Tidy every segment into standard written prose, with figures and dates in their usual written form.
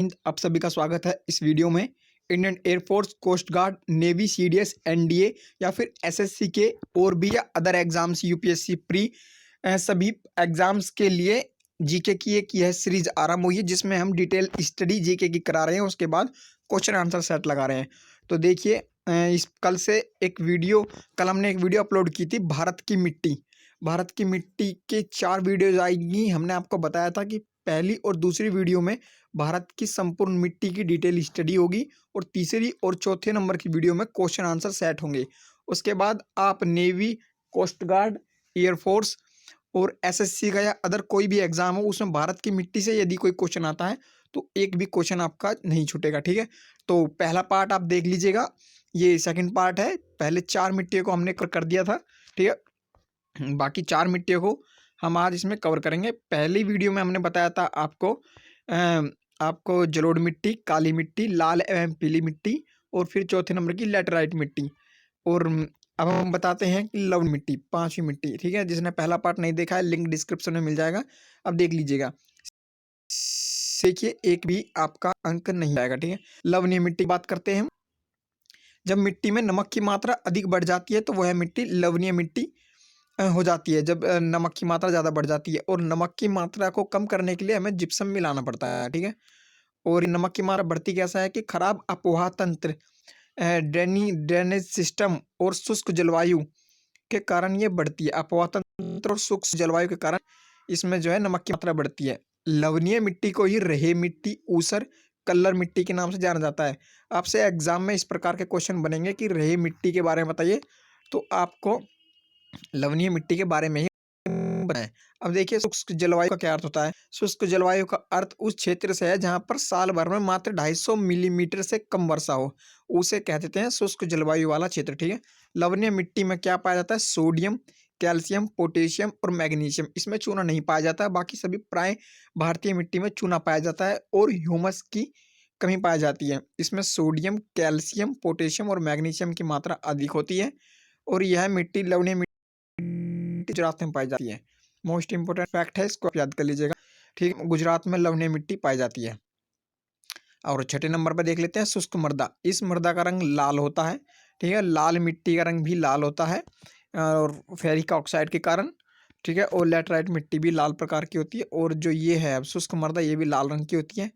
आप सभी का स्वागत है इस वीडियो में। Indian air force, coast guard, navy, CDS, NDA या फिर एसएससी के और भी या अदर एग्जाम्स, यूपीएससी प्री सभी एग्जाम्स के लिए जीके की एक यह सीरीज आरंभ हुई है जिसमें हम डिटेल स्टडी जीके की करा रहे हैं। उसके बाद क्वेश्चन आंसर सेट लगा रहे हैं। तो देखिए, इस कल हमने एक वीडियो अपलोड की थी भारत की मिट्टी के 4 वीडियोज आएगी। हमने आपको बताया था कि पहली और दूसरी वीडियो में भारत की संपूर्ण मिट्टी की डिटेल स्टडी होगी और तीसरी और चौथे नंबर की वीडियो में क्वेश्चन आंसर सेट होंगे। उसके बाद आप नेवी, कोस्ट गार्ड, एयरफोर्स और एसएससी का या अदर कोई भी एग्जाम हो उसमें भारत की मिट्टी से यदि कोई क्वेश्चन आता है तो एक भी क्वेश्चन आपका नहीं छूटेगा। ठीक है, तो पहला पार्ट आप देख लीजिएगा, ये सेकंड पार्ट है। पहले 4 मिट्टियों को हमने कर दिया था। ठीक है, बाकी 4 मिट्टियों को हम आज इसमें कवर करेंगे। पहली वीडियो में हमने बताया था आपको जलोढ़ मिट्टी, काली मिट्टी, लाल एवं पीली मिट्टी और फिर चौथे नंबर की लैटेराइट मिट्टी। और अब हम बताते हैं कि लवण मिट्टी, 5वीं मिट्टी। ठीक है, जिसने पहला पार्ट नहीं देखा है लिंक डिस्क्रिप्शन में मिल जाएगा, अब देख लीजिएगा। देखिए, एक भी आपका अंक नहीं आएगा। ठीक है, लवणीय मिट्टी की बात करते हैं। जब मिट्टी में नमक की मात्रा अधिक बढ़ जाती है तो वह मिट्टी लवणीय मिट्टी हो जाती है। जब नमक की मात्रा ज़्यादा बढ़ जाती है और नमक की मात्रा को कम करने के लिए हमें जिप्सम मिलाना पड़ता है। ठीक है, और नमक की मात्रा बढ़ती कैसा है कि खराब अपोहा तंत्र, ड्रेनेज सिस्टम और शुष्क जलवायु के कारण ये बढ़ती है। अपोहा तंत्र और शुष्क जलवायु के कारण इसमें जो है नमक की मात्रा बढ़ती है। लवणीय मिट्टी को ही रेहे मिट्टी, ऊसर, कल्लर मिट्टी के नाम से जाना जाता है। आपसे एग्जाम में इस प्रकार के क्वेश्चन बनेंगे कि रेहे मिट्टी के बारे में बताइए, तो आपको लवणीय मिट्टी के बारे में ही बताएं। अब देखिए, शुष्क जलवायु का क्या अर्थ होता है। शुष्क जलवायु का अर्थ उस क्षेत्र से है जहां पर साल भर में मात्र 250 मिलीमीटर से कम वर्षा हो, उसे कह देते हैं शुष्क जलवायु वाला क्षेत्र। ठीक है, लवणीय मिट्टी में क्या पाया जाता है, सोडियम, कैल्शियम, पोटेशियम और मैग्नीशियम। इसमें चूना नहीं पाया जाता है। बाकी सभी प्राय भारतीय मिट्टी में चूना पाया जाता है और ह्यूमस की कमी पाई जाती है। इसमें सोडियम, कैल्शियम, पोटेशियम और मैग्नीशियम की मात्रा अधिक होती है और यह मिट्टी लवणीय मिट्टी गुजरात में पाई जाती है। मोस्ट इंपोर्टेंट फैक्ट है, इसको आप याद कर लीजिएगा। ठीक है, गुजरात में लवणीय मिट्टी पाई जाती है। और छठे नंबर पर देख लेते हैं शुष्क मृदा। इस मृदा का रंग लाल होता है। ठीक है, लाल मिट्टी का रंग भी लाल होता है और फेरिक ऑक्साइड के कारण। ठीक है, और लैटराइट मिट्टी भी लाल प्रकार की होती है। और जो ये है अब शुष्क मृदा, ये भी लाल रंग की होती है।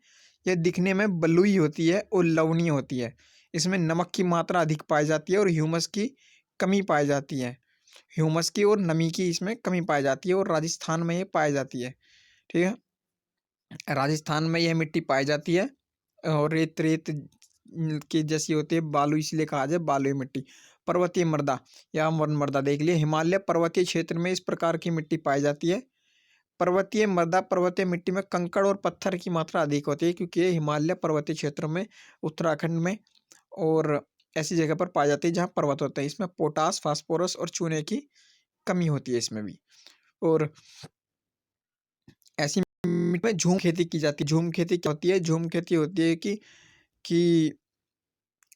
यह दिखने में बलुई होती है और लवणीय होती है। इसमें नमक की मात्रा अधिक पाई जाती है और ह्यूमस की कमी पाई जाती है। ह्यूमस की और नमी की इसमें कमी पाई जाती है और राजस्थान में ये पाई जाती है। ठीक है, राजस्थान में यह मिट्टी पाई जाती है और रेत रेत की जैसी होती है, बालू इसलिए कहा जाए बालुई मिट्टी। पर्वतीय मृदा या वन मृदा देख लिए, हिमालय पर्वतीय क्षेत्र में इस प्रकार की मिट्टी पाई जाती है। पर्वतीय मृदा, पर्वतीय मिट्टी में कंकड़ और पत्थर की मात्रा अधिक होती है क्योंकि ये हिमालय पर्वतीय क्षेत्र में, उत्तराखंड में और ऐसी जगह पर पाई जाती है जहाँ पर्वत होते हैं। इसमें पोटास, फास्फोरस और चूने की कमी होती है इसमें भी। और ऐसी मिट्टी में झूम खेती की जाती है। झूम खेती क्या होती है, झूम खेती होती है कि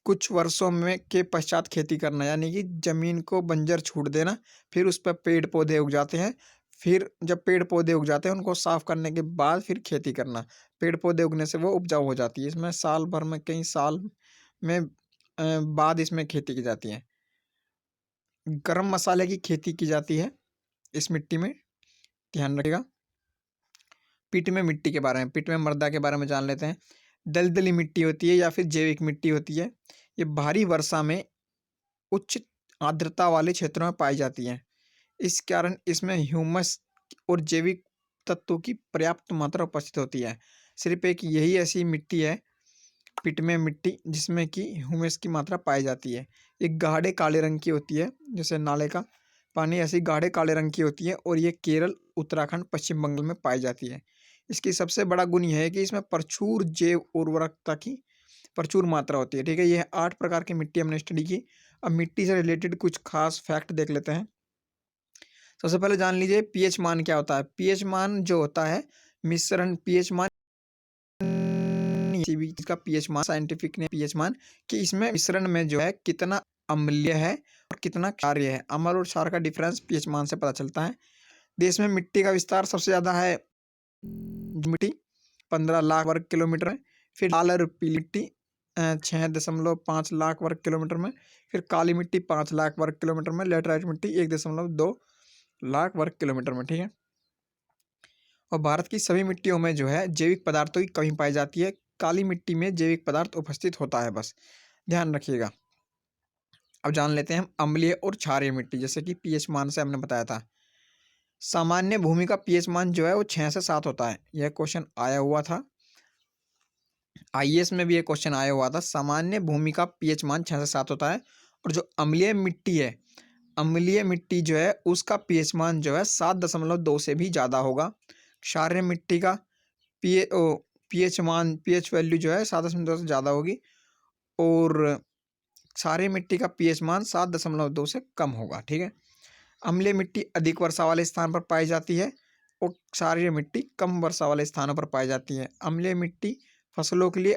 कुछ वर्षों में के पश्चात खेती करना, यानी कि जमीन को बंजर छूट देना, फिर उस पर पेड़ पौधे उग जाते हैं। फिर जब पेड़ पौधे उग जाते हैं उनको साफ करने के बाद फिर खेती करना। पेड़ पौधे उगने से वो उपजाऊ हो जाती है। इसमें साल भर में कई साल में बाद इसमें खेती की जाती है। गरम मसाले की खेती की जाती है इस मिट्टी में, ध्यान रखिएगा। पिटमे मिट्टी के बारे में, पिटमे मृदा के बारे में जान लेते हैं। दलदली मिट्टी होती है या फिर जैविक मिट्टी होती है। ये भारी वर्षा में उच्च आर्द्रता वाले क्षेत्रों में पाई जाती है। इस कारण इसमें ह्यूमस और जैविक तत्वों की पर्याप्त मात्रा उपस्थित होती है। सिर्फ एक यही ऐसी मिट्टी है, पिटमे मिट्टी, जिसमें कि ह्यूमस की मात्रा पाई जाती है। एक गाढ़े काले रंग की होती है, जैसे नाले का पानी ऐसी गाढ़े काले रंग की होती है और ये केरल, उत्तराखंड, पश्चिम बंगाल में पाई जाती है। इसकी सबसे बड़ा गुण यह है कि इसमें प्रचुर जैव उर्वरकता की प्रचुर मात्रा होती है। ठीक है, यह 8 प्रकार की मिट्टी हमने स्टडी की। अब मिट्टी से रिलेटेड कुछ खास फैक्ट देख लेते हैं। सबसे पहले जान लीजिए पीएच मान क्या होता है। पीएच मान जो होता है, मिश्रण पीएच मान, किसी भी चीज का पीएच मान, साइंटिफिक ने पीएच मान कि इसमें मिश्रण में जो है कितना अम्लीय है और कितना क्षारीय है। अम्ल और क्षार का डिफरेंस पीएच मान से पता चलता है। देश में मिट्टी का विस्तार सबसे ज्यादा है, मिट्टी 15 लाख वर्ग किलोमीटर है। फिर लाल और पीली मिट्टी 6.5 लाख वर्ग किलोमीटर में, फिर काली मिट्टी 5 लाख वर्ग किलोमीटर में, लेटराइट मिट्टी 1.2 लाख वर्ग किलोमीटर में, ठीक है। और भारत की सभी मिट्टियों में जो है जैविक पदार्थों की कमी पाई जाती है, काली मिट्टी में जैविक पदार्थ उपस्थित होता है, बस ध्यान रखिएगा। अब जान लेते हैं हम अम्लीय और क्षारीय मिट्टी, जैसे कि पीएच मान से हमने बताया था। सामान्य भूमि का पीएच मान जो है वो 6 से 7 होता है। यह क्वेश्चन आया हुआ था, आईएएस में भी ये क्वेश्चन आया हुआ था। सामान्य भूमि का पीएच मान 6 से 7 होता है। और जो अम्लीय मिट्टी है, अम्लीय मिट्टी जो है उसका पीएच मान जो है 7.2 से भी ज़्यादा होगा। क्षारीय मिट्टी का पीएच वैल्यू जो है 7.2 से ज़्यादा होगी, और क्षारीय मिट्टी का पीएच मान 7.2 से कम होगा, ठीक है। अम्लीय मिट्टी अधिक वर्षा वाले स्थान पर पाई जाती है और क्षारीय मिट्टी कम वर्षा वाले स्थानों पर पाई जाती है। अम्लीय मिट्टी फसलों के लिए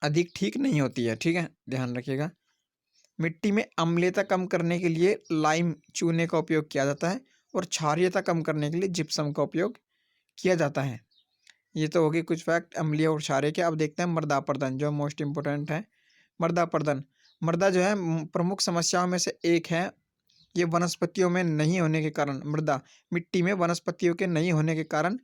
अधिक ठीक नहीं होती है, ठीक है, ध्यान रखिएगा। मिट्टी में अम्लीयता कम करने के लिए लाइम चूने का उपयोग किया जाता है और क्षारीयता कम करने के लिए जिप्सम का उपयोग किया जाता है। ये तो होगी कुछ फैक्ट अम्लीय और क्षारीय के। अब देखते हैं मृदा अपर्दन, जो मोस्ट इम्पोर्टेंट है। मृदा अपर्दन, मृदा जो है प्रमुख समस्याओं में से एक है। ये वनस्पतियों में नहीं होने के कारण, मृदा मिट्टी में वनस्पतियों के नहीं होने के कारण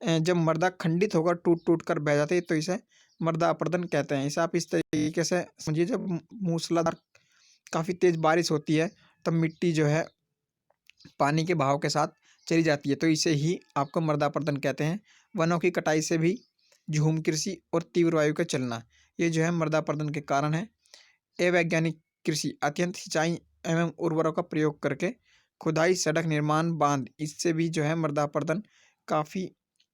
जब मृदा खंडित होकर टूट टूट कर बह जाती है तो इसे मृदा अपर्दन कहते हैं। इसे आप इस तरीके से समझिए, जब मूसलाधार काफ़ी तेज़ बारिश होती है तब मिट्टी जो है पानी के बहाव के साथ चली जाती है, तो इसे ही आपको मृदा अपर्दन कहते हैं। वनों की कटाई से भी झूम कृषि और तीव्र वायु का चलना, ये जो है मृदा अपर्दन के कारण है। अवैज्ञानिक कृषि, अत्यंत सिंचाई एवं उर्वरकों का प्रयोग करके खुदाई, सड़क निर्माण, बांध, इससे भी जो है मृदा अपर्दन काफ़ी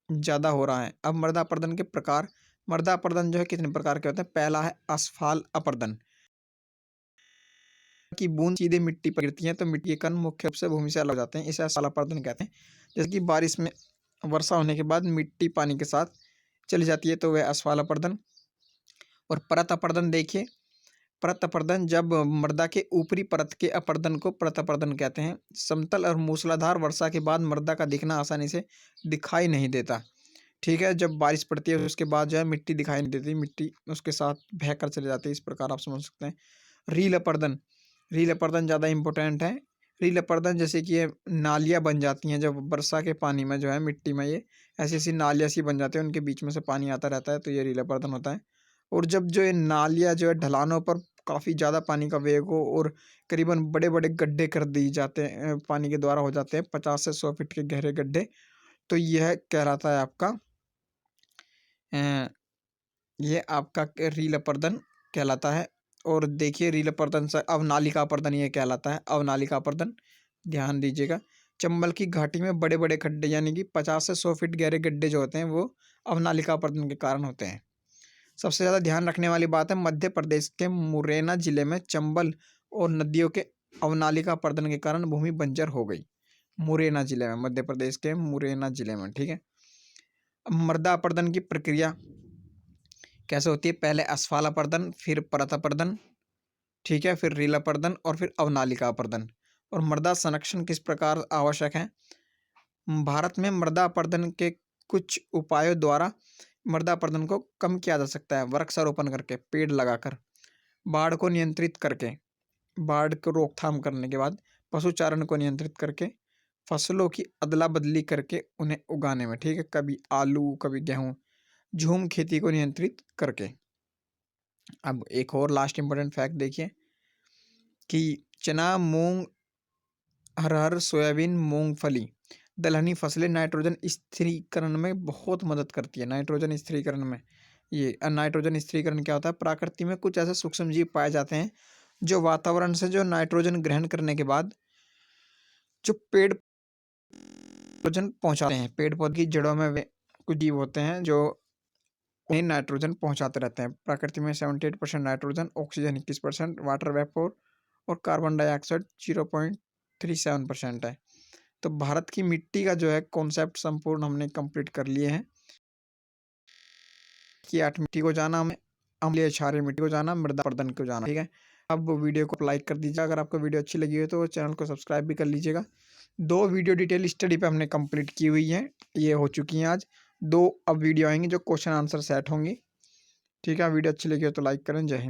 ज़्यादा हो रहा है। अब मृदा अपर्दन के प्रकार, मृदा अपर्दन जो है कितने प्रकार के होते हैं। पहला है असफाल अपर्दन, की बूंद सीधे मिट्टी पर गिरती हैं तो मिट्टी के कण मुख्य रूप से भूमि से अलग हो जाते हैं, इसे असफाल अपर्दन कहते हैं। जैसे कि बारिश में वर्षा होने के बाद मिट्टी पानी के साथ चली जाती है तो वह असफाल अपर्दन। और परत अपर्दन देखिए, परत अपर्दन, जब मृदा के ऊपरी परत के अपर्दन को परत अपर्दन कहते हैं। समतल और मूसलाधार वर्षा के बाद मृदा का दिखना आसानी से दिखाई नहीं देता, ठीक है। जब बारिश पड़ती है उसके बाद जो है मिट्टी दिखाई नहीं देती, मिट्टी उसके साथ बह कर चले जाती है, इस प्रकार आप समझ सकते हैं। रील अपर्दन, रील अपर्दन ज़्यादा इंपॉर्टेंट है। रील अपर्दन जैसे कि ये नालियाँ बन जाती हैं जब वर्षा के पानी में जो है मिट्टी में ये ऐसी ऐसी नालियाँ सी बन जाती हैं, उनके बीच में से पानी आता रहता है, तो ये रील अपर्दन होता है। और जब जो ये नालियाँ जो है ढलानों पर काफ़ी ज़्यादा पानी का वेग हो और करीबन बड़े बड़े गड्ढे कर दिए जाते हैं, पानी के द्वारा हो जाते हैं 50 से 100 फीट के गहरे गड्ढे, तो यह कहलाता है आपका ये आपका रील अपर्दन कहलाता है। और देखिए रील अपर्दन से अवनालिका अपर्दन ये कहलाता है, अवनालिका अपर्दन, ध्यान दीजिएगा। चंबल की घाटी में बड़े बड़े गड्ढे यानी कि 50 से 100 फीट गहरे गड्ढे जो होते हैं वो अवनालिका अपर्दन के कारण होते हैं। सबसे ज़्यादा ध्यान रखने वाली बात है, मध्य प्रदेश के मुरैना जिले में चंबल और नदियों के अवनालिका अपर्दन के कारण भूमि बंजर हो गई। मुरैना जिले में, मध्य प्रदेश के मुरैना जिले में, ठीक है। अब मृदा अपर्दन की प्रक्रिया कैसे होती है। पहले असफाल अपर्दन, फिर परत अपर्दन, ठीक है, फिर रील अपर्दन और फिर अवनालिका अपर्दन। और मृदा संरक्षण किस प्रकार आवश्यक है। भारत में मृदा अपर्दन के कुछ उपायों द्वारा मृदा अपर्दन को कम किया जा सकता है। वृक्षारोपण करके, पेड़ लगाकर, बाढ़ को नियंत्रित करके, बाढ़ को रोकथाम करने के बाद पशुचारण को नियंत्रित करके, फसलों की अदला बदली करके उन्हें उगाने में, ठीक है, कभी आलू कभी गेहूँ, झूम खेती को नियंत्रित करके। अब एक और लास्ट इंपॉर्टेंट फैक्ट देखिए कि चना, मूंग, अरहर, सोयाबीन, मूंगफली, दलहनी फसलें नाइट्रोजन स्थिरीकरण में बहुत मदद करती है। नाइट्रोजन स्थिरीकरण में, ये नाइट्रोजन स्थिरीकरण क्या होता है। प्रकृति में कुछ ऐसे सूक्ष्म जीव पाए जाते हैं जो वातावरण से जो नाइट्रोजन ग्रहण करने के बाद जो पेड़ नाइट्रोजन पहुंचाते हैं। पेड़ पौधे की जड़ों में वे कुछ जीव होते हैं जो उन्हें नाइट्रोजन पहुंचाते रहते हैं। प्रकृति में 78% नाइट्रोजन, ऑक्सीजन 21%, वाटर वेपोर और कार्बन डाइऑक्साइड 0.37% है। तो भारत की मिट्टी का जो है कॉन्सेप्ट संपूर्ण हमने कंप्लीट कर लिए हैं कि 8 मिट्टी को जाना हमें, अम्लीय क्षारीय मिट्टी को जाना, मृदा अपर्दन को जाना, ठीक है। अब वीडियो को लाइक कर दीजिए, अगर आपको वीडियो अच्छी लगी हो तो चैनल को सब्सक्राइब भी कर लीजिएगा। 2 वीडियो डिटेल स्टडी पे हमने कंप्लीट की हुई है, ये हो चुकी हैं आज। 2 अब वीडियो आएंगी जो क्वेश्चन आंसर सेट होंगी। ठीक है, वीडियो अच्छी लगी हो तो लाइक करें। जय हिंद।